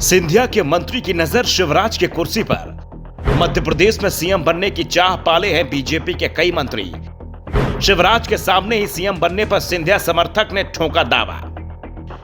सिंधिया के मंत्री की नजर शिवराज के कुर्सी पर। मध्य प्रदेश में सीएम बनने की चाह पाले हैं बीजेपी के कई मंत्री। शिवराज के सामने ही सीएम बनने पर सिंधिया समर्थक ने ठोका दावा।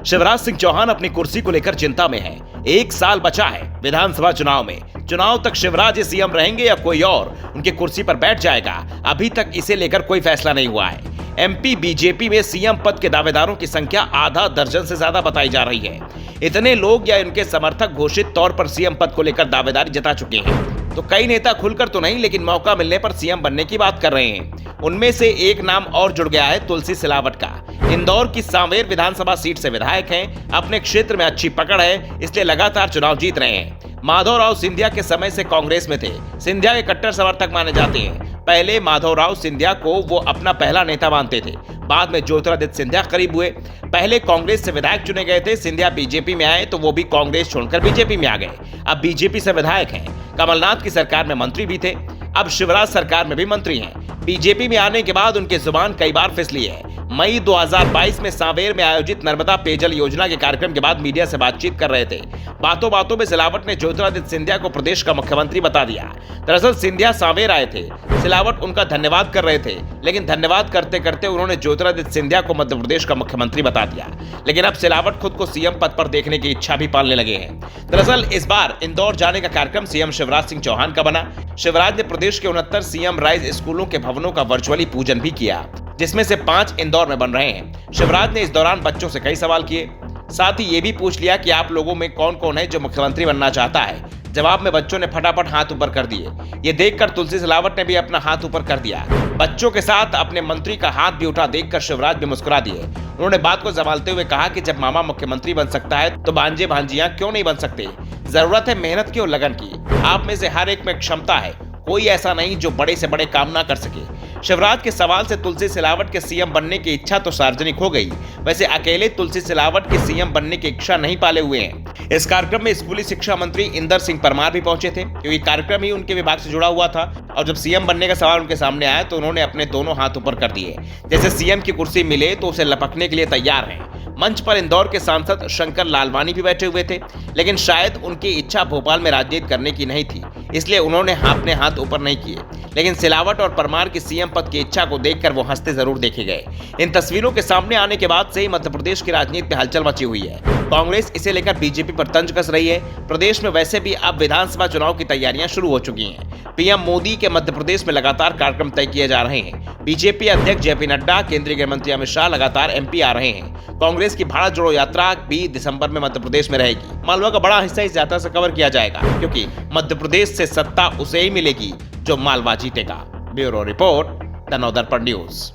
शिवराज सिंह चौहान अपनी कुर्सी को लेकर चिंता में हैं। 1 साल बचा है विधानसभा चुनाव में। चुनाव तक शिवराज ही सीएम रहेंगे या कोई और उनकी कुर्सी पर बैठ जाएगा, अभी तक इसे लेकर कोई फैसला नहीं हुआ है। एमपी बीजेपी में सीएम पद के दावेदारों की संख्या आधा दर्जन से ज्यादा बताई जा रही है। इतने लोग या इनके समर्थक घोषित तौर पर सीएम पद को लेकर दावेदारी जता चुके हैं। तो कई नेता खुलकर तो नहीं, लेकिन मौका मिलने पर सीएम बनने की बात कर रहे हैं। उनमें से एक नाम और जुड़ गया है तुलसी सिलावट का। इंदौर की सांवेर विधानसभा सीट से विधायक हैं, अपने क्षेत्र में अच्छी पकड़ है, इसलिए लगातार चुनाव जीत रहे हैं। माधवराव सिंधिया के समय से कांग्रेस में थे। सिंधिया के कट्टर समर्थक माने जाते हैं। पहले माधवराव सिंधिया को वो अपना पहला नेता मानते थे, बाद में ज्योतिरादित्य सिंधिया करीब हुए। पहले कांग्रेस से विधायक चुने गए थे, सिंधिया बीजेपी में आए तो वो भी कांग्रेस छोड़कर बीजेपी में आ गए। अब बीजेपी से विधायक हैं, कमलनाथ की सरकार में मंत्री भी थे, अब शिवराज सरकार में भी मंत्री हैं। बीजेपी में आने के बाद उनकी जुबान कई बार फिसली है। मई 2022 में सांवेर में आयोजित नर्मदा पेयजल योजना के कार्यक्रम के बाद मीडिया से बातचीत कर रहे थे। बातों बातों में सिलावट ने ज्योतिरादित्य सिंधिया को प्रदेश का मुख्यमंत्री बता दिया। दरअसल सिंधिया सांवेर आए थे, सिलावट उनका धन्यवाद कर रहे थे, लेकिन धन्यवाद करते करते उन्होंने ज्योतिरादित्य सिंधिया को मध्य प्रदेश का मुख्यमंत्री बता दिया। लेकिन अब सिलावट खुद को सीएम पद पर देखने की इच्छा भी पालने लगे हैं। दरअसल इस बार इंदौर जाने का कार्यक्रम सीएम शिवराज सिंह चौहान का बना। शिवराज ने प्रदेश के 69 सीएम राइज स्कूलों के भवनों का वर्चुअली पूजन भी किया, जिसमें से 5 इंदौर में बन रहे हैं। शिवराज ने इस दौरान बच्चों से कई सवाल किए, साथ ही ये भी पूछ लिया कि आप लोगों में कौन कौन है जो मुख्यमंत्री बनना चाहता है। जवाब में बच्चों ने फटाफट हाथ ऊपर कर दिए। ये देखकर तुलसी सिलावट ने भी अपना हाथ ऊपर कर दिया। बच्चों के साथ अपने मंत्री का हाथ भी उठा देखकर शिवराज भी मुस्कुरा दिए। उन्होंने बात को संभालते हुए कहा कि जब मामा मुख्यमंत्री बन सकता है तो भांजे भांजियां क्यों नहीं बन सकते। जरूरत है मेहनत की और लगन की। आप में से हर एक में क्षमता है, कोई ऐसा नहीं जो बड़े से बड़े काम ना कर सके। शिवराज के सवाल से तुलसी सिलावट के सीएम बनने की इच्छा तो सार्वजनिक हो गई। वैसे अकेले तुलसी सिलावट के सीएम बनने की इच्छा नहीं पाले हुए हैं। इस कार्यक्रम में स्कूली शिक्षा मंत्री इंदर सिंह परमार भी पहुंचे थे, क्योंकि कार्यक्रम ही उनके विभाग से जुड़ा हुआ था। और जब सीएम बनने का सवाल उनके सामने आया तो उन्होंने अपने दोनों हाथ ऊपर कर दिए, जैसे सीएम की कुर्सी मिले तो उसे लपकने के लिए तैयार हैं। मंच पर इंदौर के सांसद शंकर लालवानी भी बैठे हुए थे, लेकिन शायद उनकी इच्छा भोपाल में राजनीति करने की नहीं थी, इसलिए उन्होंने अपने हाथ ऊपर नहीं किए। लेकिन सिलावट और परमार की सीएम पद की इच्छा को देखकर वो हंसते जरूर देखे गए। इन तस्वीरों के सामने आने के बाद से ही मध्य प्रदेश की राजनीति में हलचल मची हुई है। कांग्रेस इसे लेकर बीजेपी पर तंज कस रही है। प्रदेश में वैसे भी अब विधानसभा चुनाव की तैयारियां शुरू हो चुकी हैं। पीएम मोदी के मध्य प्रदेश में लगातार कार्यक्रम तय किए जा रहे हैं। बीजेपी अध्यक्ष जेपी नड्डा, केंद्रीय गृह मंत्री अमित शाह लगातार एमपी आ रहे हैं। कांग्रेस की भारत जोड़ो यात्रा भी दिसंबर में मध्य प्रदेश में रहेगी। मालवा का बड़ा हिस्सा इस यात्रा से कवर किया जाएगा, क्योंकि मध्य प्रदेश से सत्ता उसे ही मिलेगी जो मालवा जीतेगा। Bureau report, the Navdarpan news.